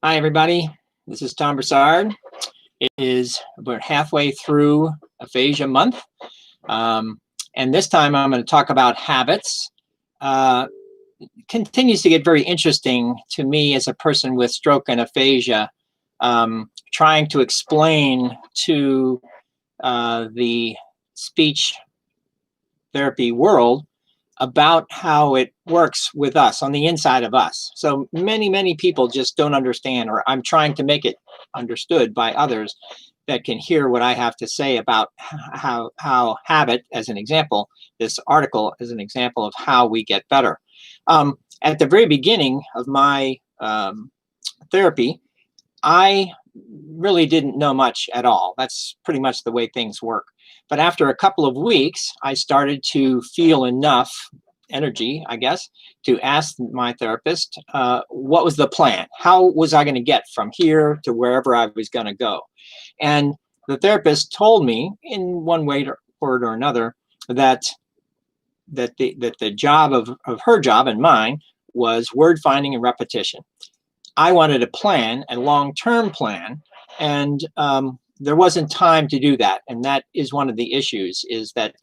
Hi, everybody. This is Tom Broussard. It is about halfway through Aphasia month. And this time I'm going to talk about habits. Continues to get very interesting to me as a person with stroke and aphasia, trying to explain to the speech therapy world about how it works with us on the inside of us. So many people just don't understand, or I'm trying to make it understood by others that can hear what I have to say about how habit, as an example, this article is an example of how we get better. At the very beginning of my therapy, I really didn't know much at all. That's pretty much the way things work. But after a couple of weeks, I started to feel enough energy, I guess, to ask my therapist, what was the plan? How was I going to get from here to wherever I was going to go? And the therapist told me in one way or another that the job of her job and mine was word finding and repetition. I wanted a plan, a long-term plan, and there wasn't time to do that. And that is one of the issues, is that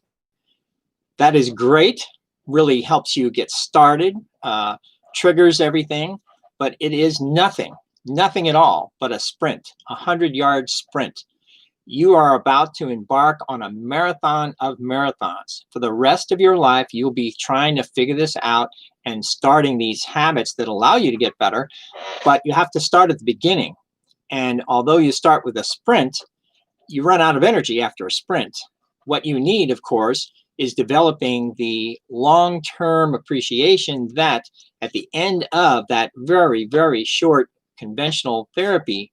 is great, really helps you get started, triggers everything, but it is nothing at all but a sprint, 100-yard sprint. You are about to embark on a marathon of marathons. For the rest of your life, you'll be trying to figure this out and starting these habits that allow you to get better, but you have to start at the beginning. And although you start with a sprint, you run out of energy after a sprint. What you need, of course, is developing the long-term appreciation that at the end of that very short conventional therapy,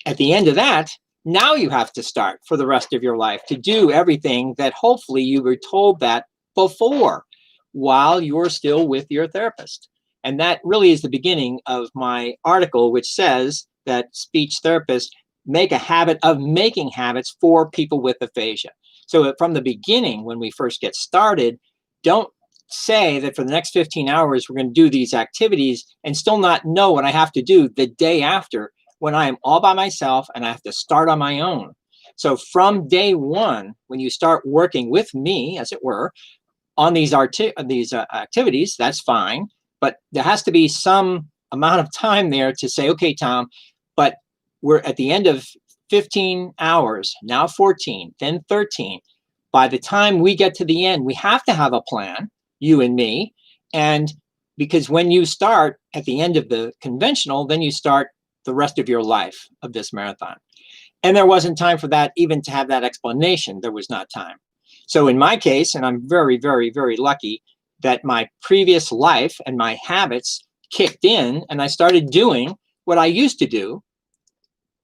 at the end of that, now you have to start for the rest of your life to do everything that hopefully you were told that before, while you're still with your therapist. And that really is the beginning of my article, which says that speech therapists make a habit of making habits for people with aphasia. So from the beginning, when we first get started, don't say that for the next 15 hours, we're going to do these activities and still not know what I have to do the day after, when I am all by myself and I have to start on my own. So from day one, when you start working with me, as it were, on these activities, that's fine. But there has to be some amount of time there to say, okay, Tom, but we're at the end of 15 hours, now 14, then 13. By the time we get to the end, we have to have a plan, you and me. And because when you start at the end of the conventional, then you start the rest of your life of this marathon. And there wasn't time for that, even to have that explanation. There was not time. So in my case, and I'm very lucky that my previous life and my habits kicked in and I started doing what I used to do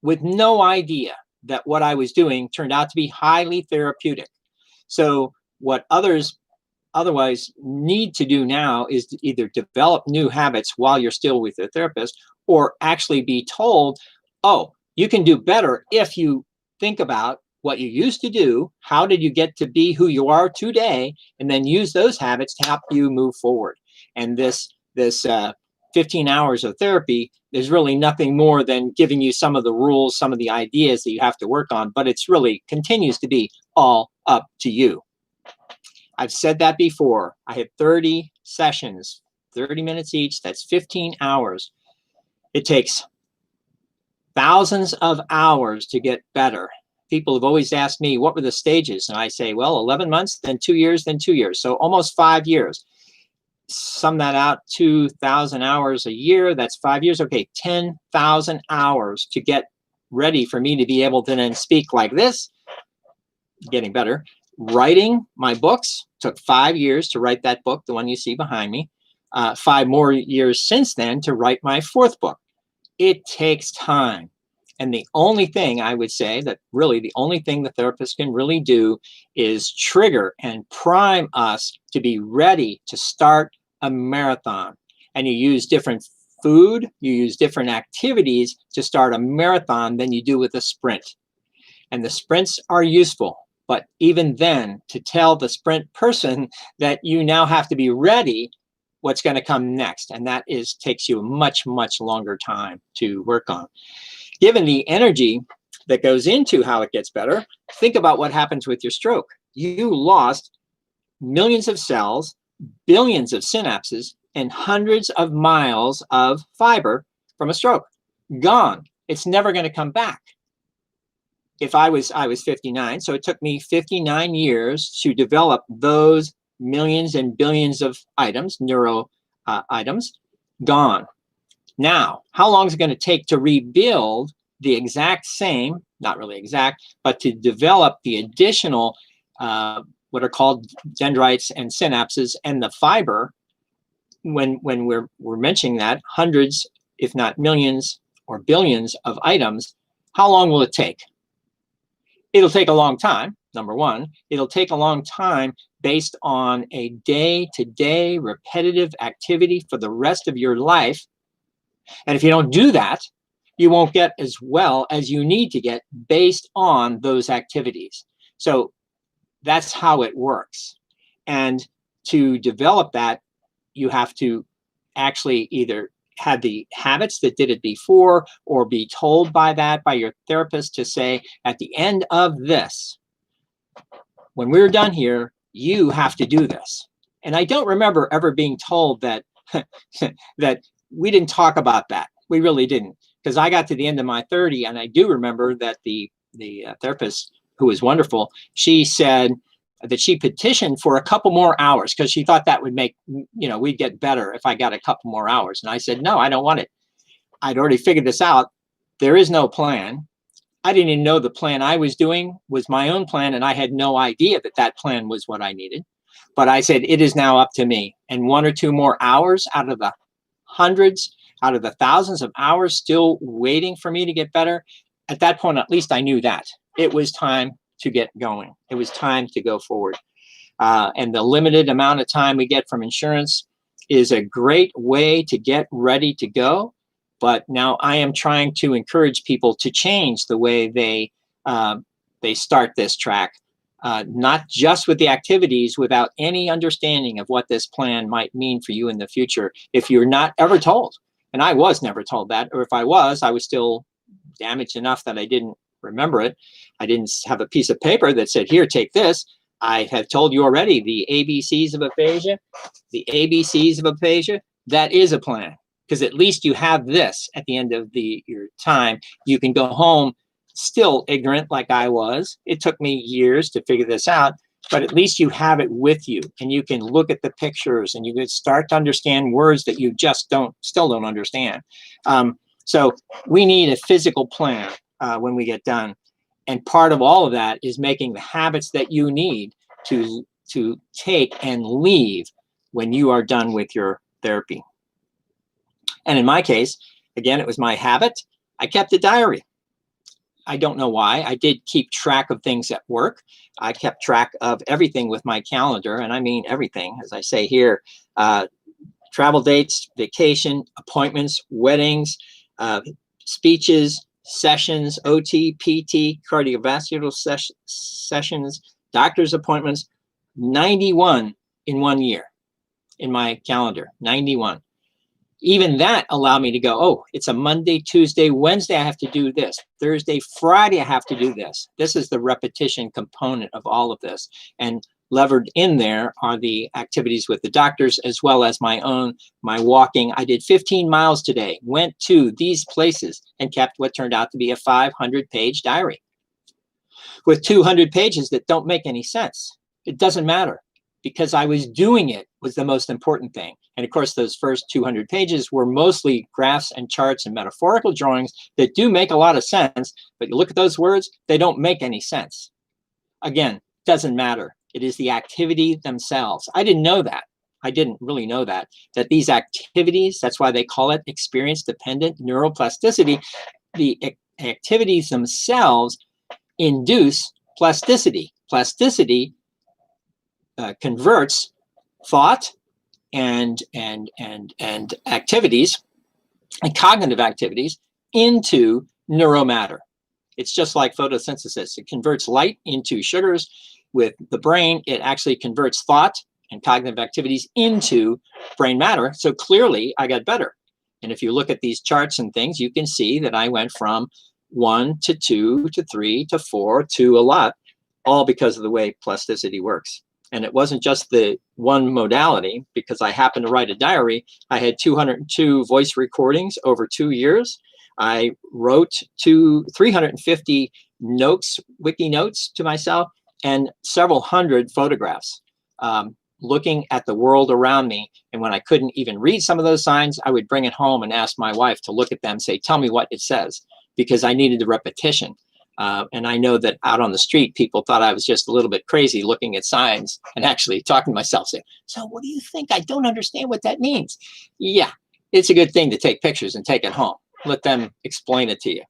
with no idea that what I was doing turned out to be highly therapeutic. So what others otherwise need to do now is to either develop new habits while you're still with your therapist, or actually be told, oh, you can do better if you think about what you used to do, how did you get to be who you are today, and then use those habits to help you move forward. And this 15 hours of therapy is really nothing more than giving you some of the rules, some of the ideas that you have to work on, but it's really continues to be all up to you. I've said that before. I had 30 sessions, 30 minutes each. That's 15 hours. It takes thousands of hours to get better. People have always asked me, what were the stages? And I say, well, 11 months, then 2 years, then 2 years. So almost 5 years. Sum that out, 2,000 hours a year, that's 5 years. Okay, 10,000 hours to get ready for me to be able to then speak like this, getting better. Writing my books took 5 years to write that book, the one you see behind me. 5 more years since then to write my 4th book. It takes time. And the only thing I would say that really the only thing the therapist can really do is trigger and prime us to be ready to start a marathon. And you use different food, you use different activities to start a marathon than you do with a sprint. And the sprints are useful. But even then, to tell the sprint person that you now have to be ready what's going to come next. And that takes you a much, much longer time to work on. Given the energy that goes into how it gets better, think about what happens with your stroke. You lost millions of cells, billions of synapses, and hundreds of miles of fiber from a stroke. Gone. It's never going to come back. If I was 59, so it took me 59 years to develop those millions and billions of items, neuro items, gone. Now, how long is it going to take to rebuild the exact same, not really exact, but to develop the additional, what are called dendrites and synapses and the fiber? When we're mentioning that, hundreds, if not millions or billions of items, how long will it take? It'll take a long time, number one. It'll take a long time based on a day-to-day repetitive activity for the rest of your life. And if you don't do that, you won't get as well as you need to get based on those activities. So that's how it works. And to develop that, you have to actually either have the habits that did it before, or be told by your therapist to say, at the end of this, when we're done here, you have to do this. And I don't remember ever being told that that we didn't talk about that. We really didn't, because I got to the end of my 30, and I do remember that the therapist, who was wonderful, she said that she petitioned for a couple more hours because she thought that would make, we'd get better if I got a couple more hours. And I said, no, I don't want it. I'd already figured this out. There is no plan. I didn't even know the plan I was doing was my own plan, and I had no idea that that plan was what I needed. But I said, it is now up to me. And 1 or 2 more hours out of the hundreds, out of the thousands of hours still waiting for me to get better, at that point, at least I knew that it was time to get going. It was time to go forward. And the limited amount of time we get from insurance is a great way to get ready to go. But now I am trying to encourage people to change the way they start this track, not just with the activities, without any understanding of what this plan might mean for you in the future. If you're not ever told, and I was never told that, or if I was still damaged enough that I didn't remember it. I didn't have a piece of paper that said, here, take this. I have told you already the ABCs of aphasia. The ABCs of aphasia, that is a plan, because at least you have this at the end of your time. You can go home still ignorant like I was. It took me years to figure this out, but at least you have it with you, and you can look at the pictures, and you can start to understand words that you just still don't understand. So we need a physical plan when we get done. And part of all of that is making the habits that you need to take and leave when you are done with your therapy. And in my case, again, it was my habit. I kept a diary. I don't know why. I did keep track of things at work. I kept track of everything with my calendar, and I mean everything, as I say here, travel dates, vacation, appointments, weddings, speeches, sessions, OT, PT, cardiovascular sessions, doctor's appointments, 91 in 1 year in my calendar, 91. Even that allowed me to go, oh, it's a Monday, Tuesday, Wednesday, I have to do this. Thursday, Friday, I have to do this. This is the repetition component of all of this. And levered in there are the activities with the doctors, as well as my walking. I did 15 miles today, went to these places, and kept what turned out to be a 500-page diary with 200 pages that don't make any sense. It doesn't matter, because I was doing it was the most important thing. And of course, those first 200 pages were mostly graphs and charts and metaphorical drawings that do make a lot of sense, but you look at those words, they don't make any sense. Again, doesn't matter. It is the activity themselves. I didn't know that. I didn't really know that these activities, that's why they call it experience-dependent neuroplasticity, the activities themselves induce plasticity. Plasticity converts thought and activities and cognitive activities into neuromatter. It's just like photosynthesis. It converts light into sugars. With the brain, it actually converts thought and cognitive activities into brain matter. So clearly I got better. And if you look at these charts and things, you can see that I went from 1 to 2 to 3 to 4 to a lot, all because of the way plasticity works. And it wasn't just the one modality, because I happened to write a diary. I had 202 voice recordings over 2 years. I wrote 350 notes, wiki notes to myself, and several hundred photographs, looking at the world around me. And when I couldn't even read some of those signs, I would bring it home and ask my wife to look at them, say, tell me what it says, because I needed the repetition. And I know that out on the street, people thought I was just a little bit crazy looking at signs and actually talking to myself, saying, so what do you think? I don't understand what that means. Yeah, it's a good thing to take pictures and take it home. Let them explain it to you.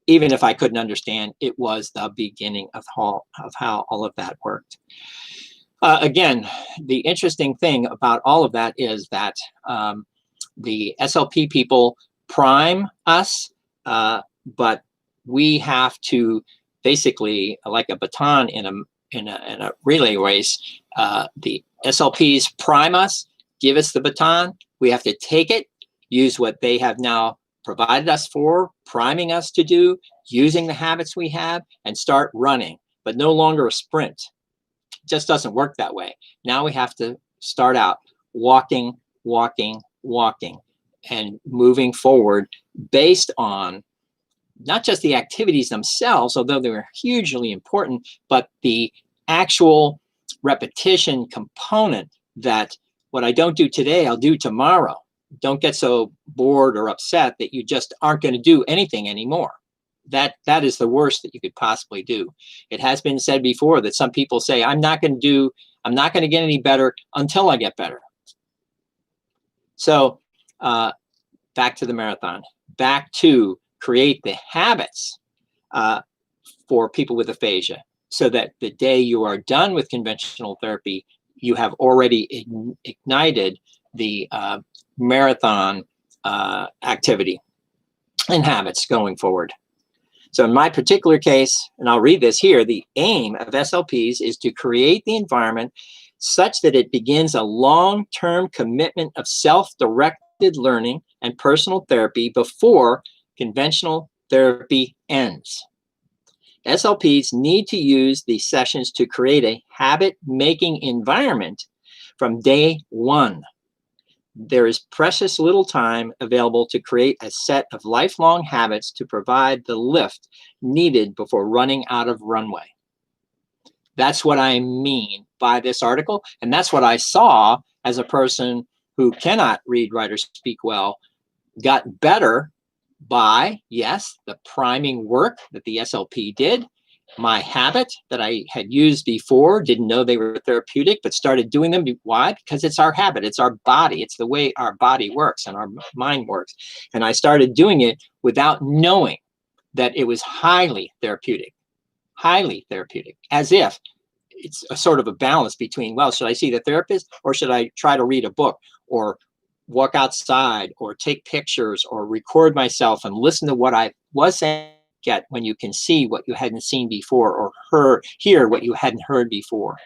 Even if I couldn't understand, it was the beginning of how all of that worked. Again, the interesting thing about all of that is that the SLP people prime us, but we have to basically, like a baton in a relay race, the SLPs prime us, give us the baton. We have to take it, use what they have now provided us for, priming us to do, using the habits we have, and start running, but no longer a sprint. It just doesn't work that way. Now we have to start out walking, walking, walking, and moving forward based on not just the activities themselves, although they were hugely important, but the actual repetition component, that what I don't do today, I'll do tomorrow. Don't get so bored or upset that you just aren't going to do anything anymore. That is the worst that you could possibly do. It has been said before that some people say, I'm not going to get any better until I get better. So back to the marathon, back to create the habits for people with aphasia, so that the day you are done with conventional therapy, you have already ignited the marathon activity and habits going forward. So in my particular case, and I'll read this here, the aim of SLPs is to create the environment such that it begins a long-term commitment of self-directed learning and personal therapy before conventional therapy ends. SLPs need to use these sessions to create a habit-making environment from day one. There is precious little time available to create a set of lifelong habits to provide the lift needed before running out of runway. That's what I mean by this article, and that's what I saw as a person who cannot read, write, or speak well, got better by, yes, the priming work that the SLP did, my habit that I had used before, didn't know they were therapeutic, but started doing them. Why? Because it's our habit, it's our body, it's the way our body works and our mind works. And I started doing it without knowing that it was highly therapeutic, as if it's a sort of a balance between, well, should I see the therapist or should I try to read a book or walk outside or take pictures or record myself and listen to what I was saying. Get when you can see what you hadn't seen before or hear what you hadn't heard before.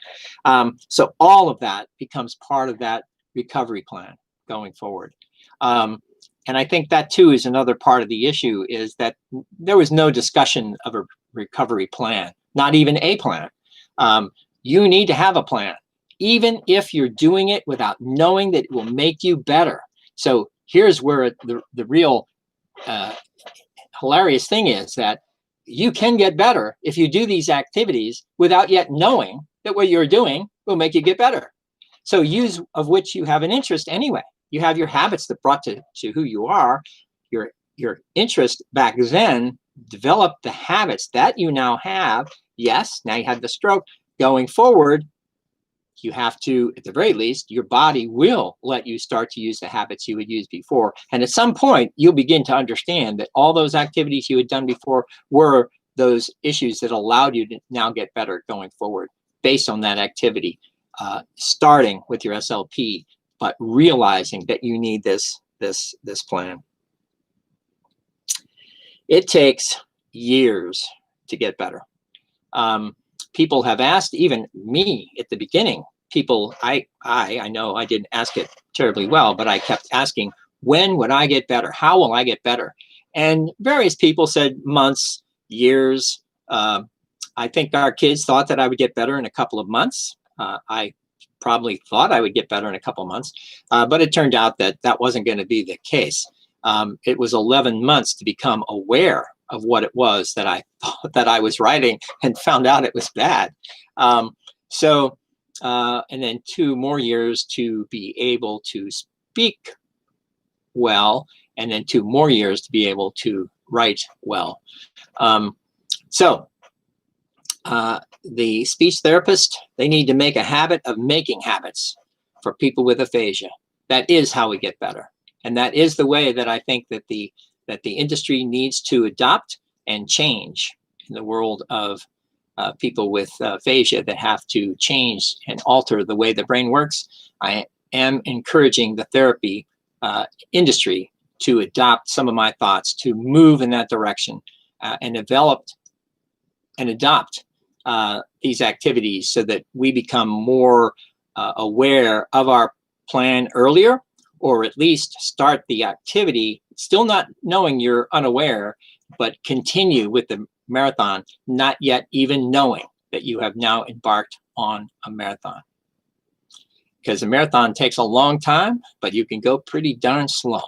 So all of that becomes part of that recovery plan going forward. And I think that too is another part of the issue, is that there was no discussion of a recovery plan, not even a plan. You need to have a plan, even if you're doing it without knowing that it will make you better. So here's where the real hilarious thing is, that you can get better if you do these activities without yet knowing that what you're doing will make you get better. So use of which you have an interest anyway. You have your habits that brought to who you are. Your interest back then developed the habits that you now have. Yes, now you have the stroke. Going forward, you have to, at the very least, your body will let you start to use the habits you would use before. And at some point, you'll begin to understand that all those activities you had done before were those issues that allowed you to now get better going forward based on that activity, starting with your SLP, but realizing that you need this plan. It takes years to get better. People have asked, even me at the beginning, people, I know I didn't ask it terribly well, but I kept asking, when would I get better? How will I get better? And various people said months, years. I think our kids thought that I would get better in a couple of months. I probably thought I would get better in a couple of months, but it turned out that that wasn't going to be the case. It was 11 months to become aware of what it was that I thought that I was writing and found out it was bad. And then 2 more years to be able to speak well, and then 2 more years to be able to write well. The speech therapist, they need to make a habit of making habits for people with aphasia. That is how we get better. And that is the way that I think that the industry needs to adopt and change in the world of people with aphasia that have to change and alter the way the brain works. I am encouraging the therapy industry to adopt some of my thoughts, to move in that direction, and develop and adopt these activities so that we become more aware of our plan earlier, or at least start the activity, still not knowing you're unaware, but continue with the marathon, not yet even knowing that you have now embarked on a marathon. Because a marathon takes a long time, but you can go pretty darn slow.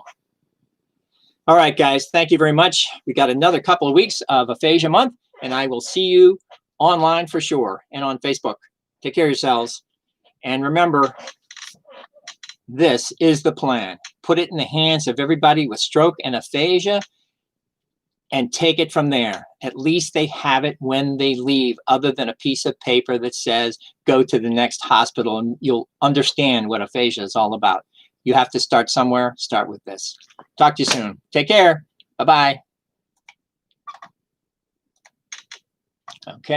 All right, guys, thank you very much. We got another couple of weeks of Aphasia Month, and I will see you online for sure and on Facebook. Take care of yourselves. And remember, this is the plan. Put it in the hands of everybody with stroke and aphasia and take it from there. At least they have it when they leave, other than a piece of paper that says, go to the next hospital, and you'll understand what aphasia is all about. You have to start somewhere. Start with this. Talk to you soon. Take care. Bye-bye. Okay.